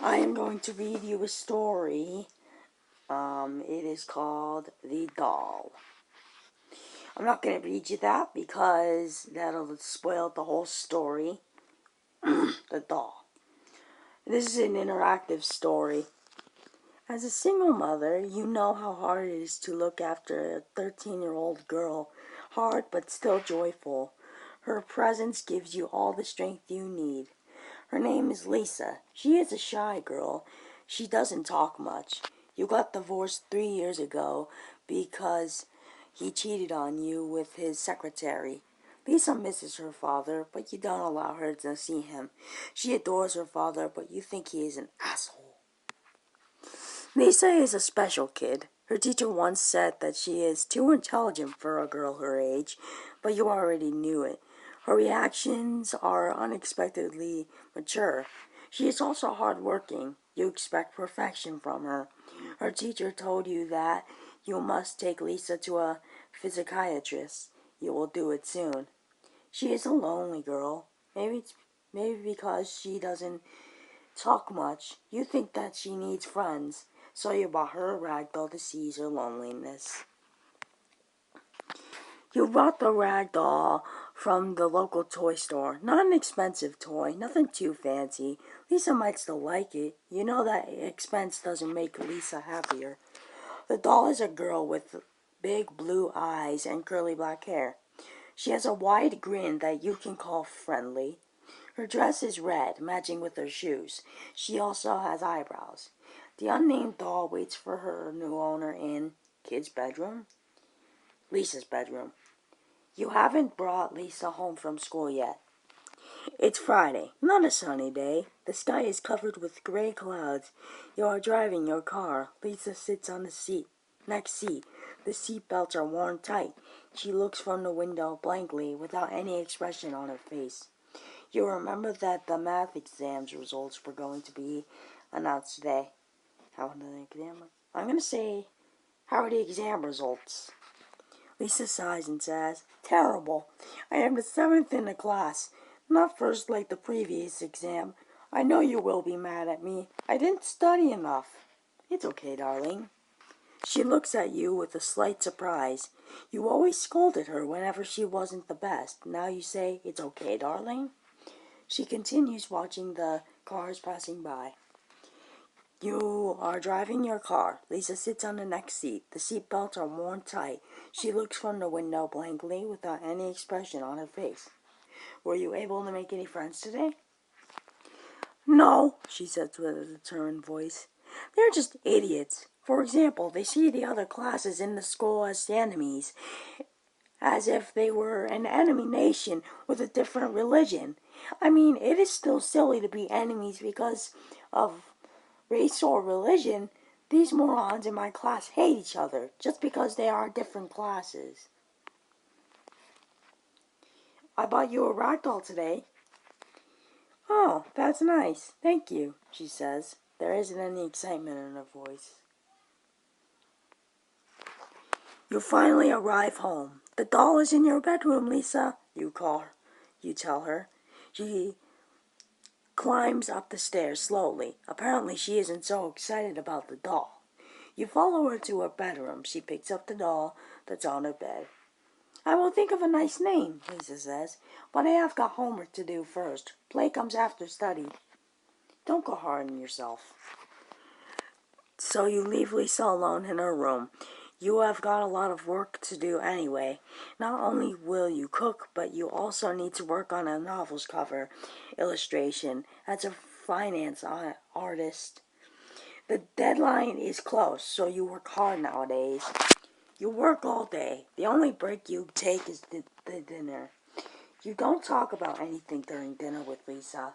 I am going to read you a story. It is called The Doll. I'm not going to read you that because that'll spoil the whole story. The Doll. This is an interactive story. As a single mother, you know how hard it is to look after a 13-year-old girl. Hard but still joyful. Her presence gives you all the strength you need. Her name is Lisa. She is a shy girl. She doesn't talk much. You got divorced 3 years ago because he cheated on you with his secretary. Lisa misses her father, but you don't allow her to see him. She adores her father, but you think he is an asshole. Lisa is a special kid. Her teacher once said that she is too intelligent for a girl her age, but you already knew it. Her reactions are unexpectedly mature. She is also hardworking. You expect perfection from her. Her teacher told you that you must take Lisa to a psychiatrist. You will do it soon. She is a lonely girl. Maybe because she doesn't talk much. You think that she needs friends, so you bought her a rag doll to ease her loneliness. You bought the rag doll from the local toy store. Not an expensive toy, nothing too fancy. Lisa might still like it. You know that expense doesn't make Lisa happier. The doll is a girl with big blue eyes and curly black hair. She has a wide grin that you can call friendly. Her dress is red, matching with her shoes. She also has eyebrows. The unnamed doll waits for her new owner in kid's bedroom? Lisa's bedroom. You haven't brought Lisa home from school yet. It's Friday, not a sunny day. The sky is covered with gray clouds. You are driving your car. Lisa sits on the next seat. The seat belts are worn tight. She looks from the window blankly without any expression on her face. You remember that the math exams results were going to be announced today. How are the exam? I'm going to say, how are the exam results? Lisa sighs and says, terrible. I am the 7th in the class. Not first like the previous exam. I know you will be mad at me. I didn't study enough. It's okay, darling. She looks at you with a slight surprise. You always scolded her whenever she wasn't the best. Now you say, it's okay, darling. She continues watching the cars passing by. You are driving your car. Lisa sits on the next seat. The seat belts are worn tight. She looks from the window blankly without any expression on her face. Were you able to make any friends today? No, she says with a determined voice. They're just idiots. For example, they see the other classes in the school as enemies, as if they were an enemy nation with a different religion. I mean, it is still silly to be enemies because of race or religion. These morons in my class hate each other just because they are different classes. I bought you a rag doll today. Oh, that's nice. Thank you, she says. There isn't any excitement in her voice. You finally arrive home. The doll is in your bedroom, Lisa. You tell her. She climbs up the stairs slowly. Apparently she isn't so excited about the doll. You follow her to her bedroom. She picks up the doll that's on her bed. I will think of a nice name, Lisa says, but I have got homework to do first. Play comes after study. Don't go hard on yourself. So you leave Lisa alone in her room. You have got a lot of work to do anyway. Not only will you cook, but you also need to work on a novel's cover illustration. As a finance artist, the deadline is close, so you work hard nowadays. You work all day. The only break you take is the dinner. You don't talk about anything during dinner with Lisa.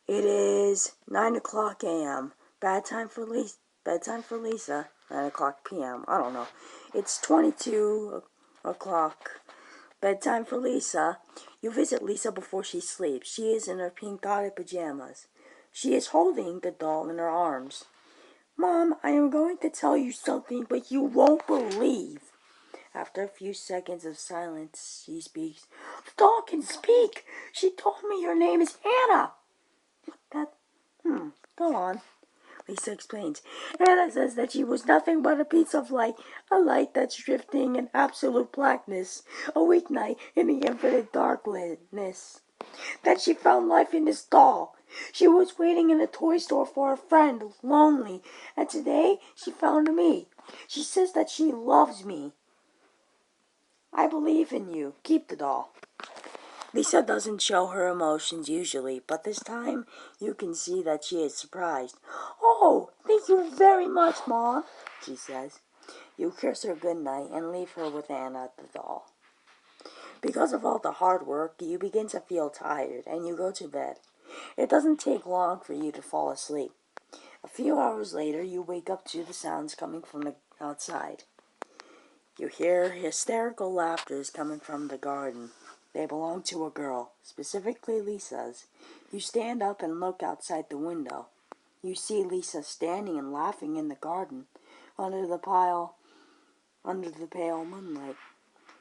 It is 9 o'clock a.m. Bedtime for Lisa. 9 o'clock p.m. I don't know. It's 22 o'clock. Bedtime for Lisa. You visit Lisa before she sleeps. She is in her pink dotted pajamas. She is holding the doll in her arms. Mom, I am going to tell you something, but you won't believe. After a few seconds of silence, she speaks. The doll can speak. She told me your name is Anna. Go on. Lisa explains. Anna says that she was nothing but a piece of light, a light that's drifting in absolute blackness, a weeknight in the infinite darkness. Then she found life in this doll. She was waiting in a toy store for a friend, lonely, and today she found me. She says that she loves me. I believe in you. Keep the doll. Lisa doesn't show her emotions usually, but this time you can see that she is surprised. Oh, thank you very much, Mom, she says. You kiss her goodnight and leave her with Anna the doll. Because of all the hard work, you begin to feel tired and you go to bed. It doesn't take long for you to fall asleep. A few hours later, you wake up to the sounds coming from the outside. You hear hysterical laughter coming from the garden. They belong to a girl, specifically Lisa's. You stand up and look outside the window. You see Lisa standing and laughing in the garden, under the pale moonlight.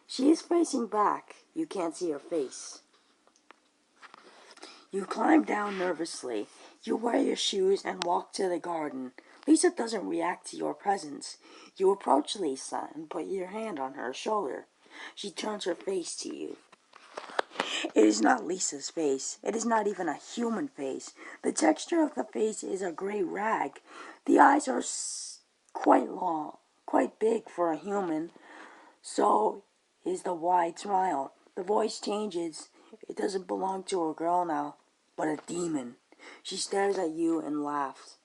She is facing back. You can't see her face. You climb down nervously. You wear your shoes and walk to the garden. Lisa doesn't react to your presence. You approach Lisa and put your hand on her shoulder. She turns her face to you. It is not Lisa's face. It is not even a human face. The texture of the face is a gray rag. The eyes are quite long, quite big for a human. So is the wide smile. The voice changes. It doesn't belong to a girl now, but a demon. She stares at you and laughs.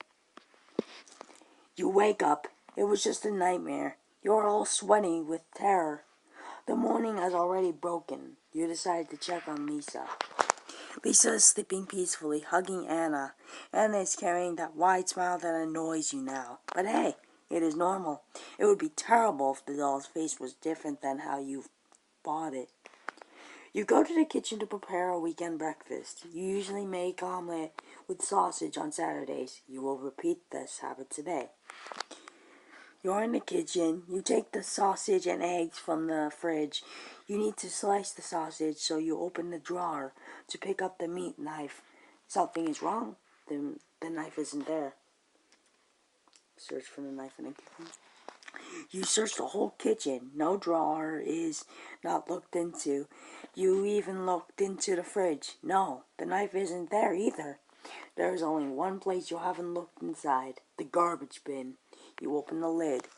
You wake up. It was just a nightmare. You are all sweaty with terror. The morning has already broken. You decide to check on Lisa. Lisa is sleeping peacefully, hugging Anna. Anna is carrying that wide smile that annoys you now. But hey, it is normal. It would be terrible if the doll's face was different than how you bought it. You go to the kitchen to prepare a weekend breakfast. You usually make omelet with sausage on Saturdays. You will repeat this habit today. You're in the kitchen. You take the sausage and eggs from the fridge. You need to slice the sausage, so you open the drawer to pick up the meat knife. Something is wrong. The knife isn't there. Search for the knife in the kitchen. You search the whole kitchen. No drawer is not looked into. You even looked into the fridge. No, the knife isn't there either. There is only one place you haven't looked inside. The garbage bin. You open the lid.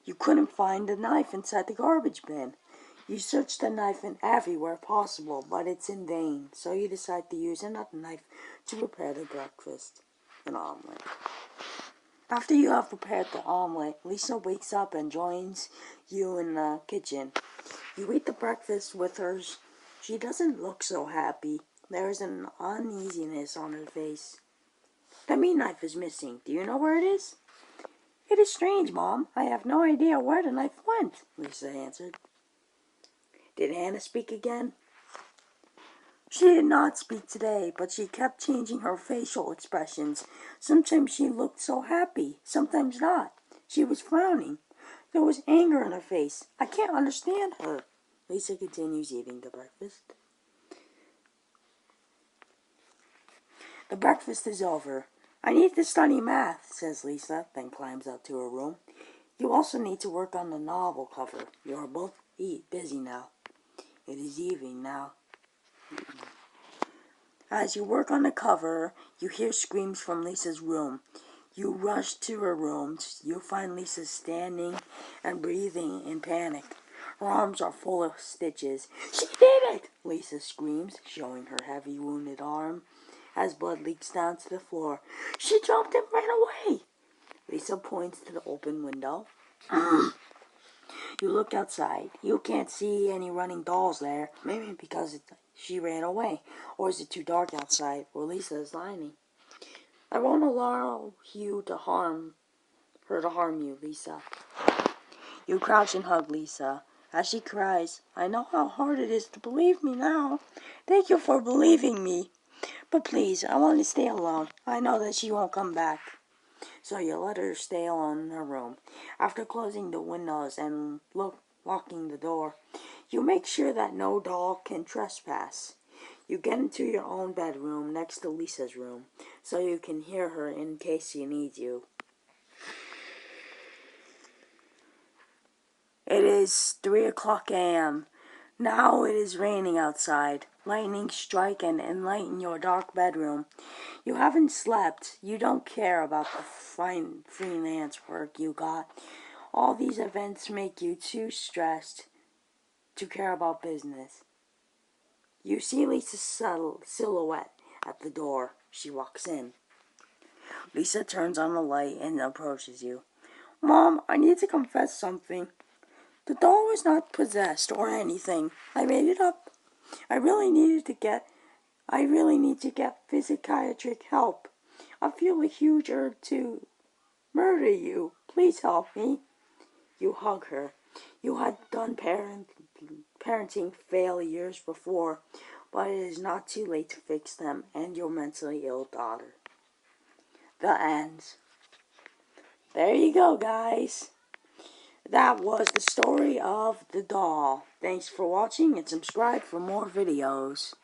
You couldn't find the knife inside the garbage bin. You search the knife in everywhere possible, but it's in vain. So you decide to use another knife to prepare the breakfast, an omelet. After you have prepared the omelet, Lisa wakes up and joins you in the kitchen. You eat the breakfast with her. She doesn't look so happy. There is an uneasiness on her face. The meat knife is missing. Do you know where it is? It is strange, Mom. I have no idea where the knife went, Lisa answered. Did Anna speak again? She did not speak today, but she kept changing her facial expressions. Sometimes she looked so happy, sometimes not. She was frowning. There was anger in her face. I can't understand her. Lisa continues eating the breakfast. The breakfast is over. I need to study math, says Lisa, then climbs up to her room. You also need to work on the novel cover. You are both busy now. It is evening now. As you work on the cover, you hear screams from Lisa's room. You rush to her room. You find Lisa standing and breathing in panic. Her arms are full of stitches. She did it! Lisa screams, showing her heavy wounded arm as blood leaks down to the floor. She jumped and ran away. Lisa points to the open window. You look outside. You can't see any running dolls there. Maybe because she ran away. Or is it too dark outside where Lisa is lying? I won't allow you to harm you, Lisa. You crouch and hug Lisa. As she cries, I know how hard it is to believe me now. Thank you for believing me. But please, I want to stay alone. I know that she won't come back. So you let her stay alone in her room. After closing the windows and locking the door, you make sure that no doll can trespass. You get into your own bedroom next to Lisa's room, so you can hear her in case she needs you. It is 3 o'clock a.m. Now it is raining outside. Lightning strike and enlighten your dark bedroom. You haven't slept. You don't care about the fine freelance work you got. All these events make you too stressed to care about business. You see Lisa's subtle silhouette at the door. She walks in. Lisa turns on the light and approaches you. Mom, I need to confess something. The doll was not possessed or anything. I made it up. I really need to get psychiatric help. I feel a huge urge to murder you. Please help me. You hug her. You had done parenting failures before, but it is not too late to fix them and your mentally ill daughter. The end. There you go, guys. That was the story of the doll. Thanks for watching and subscribe for more videos.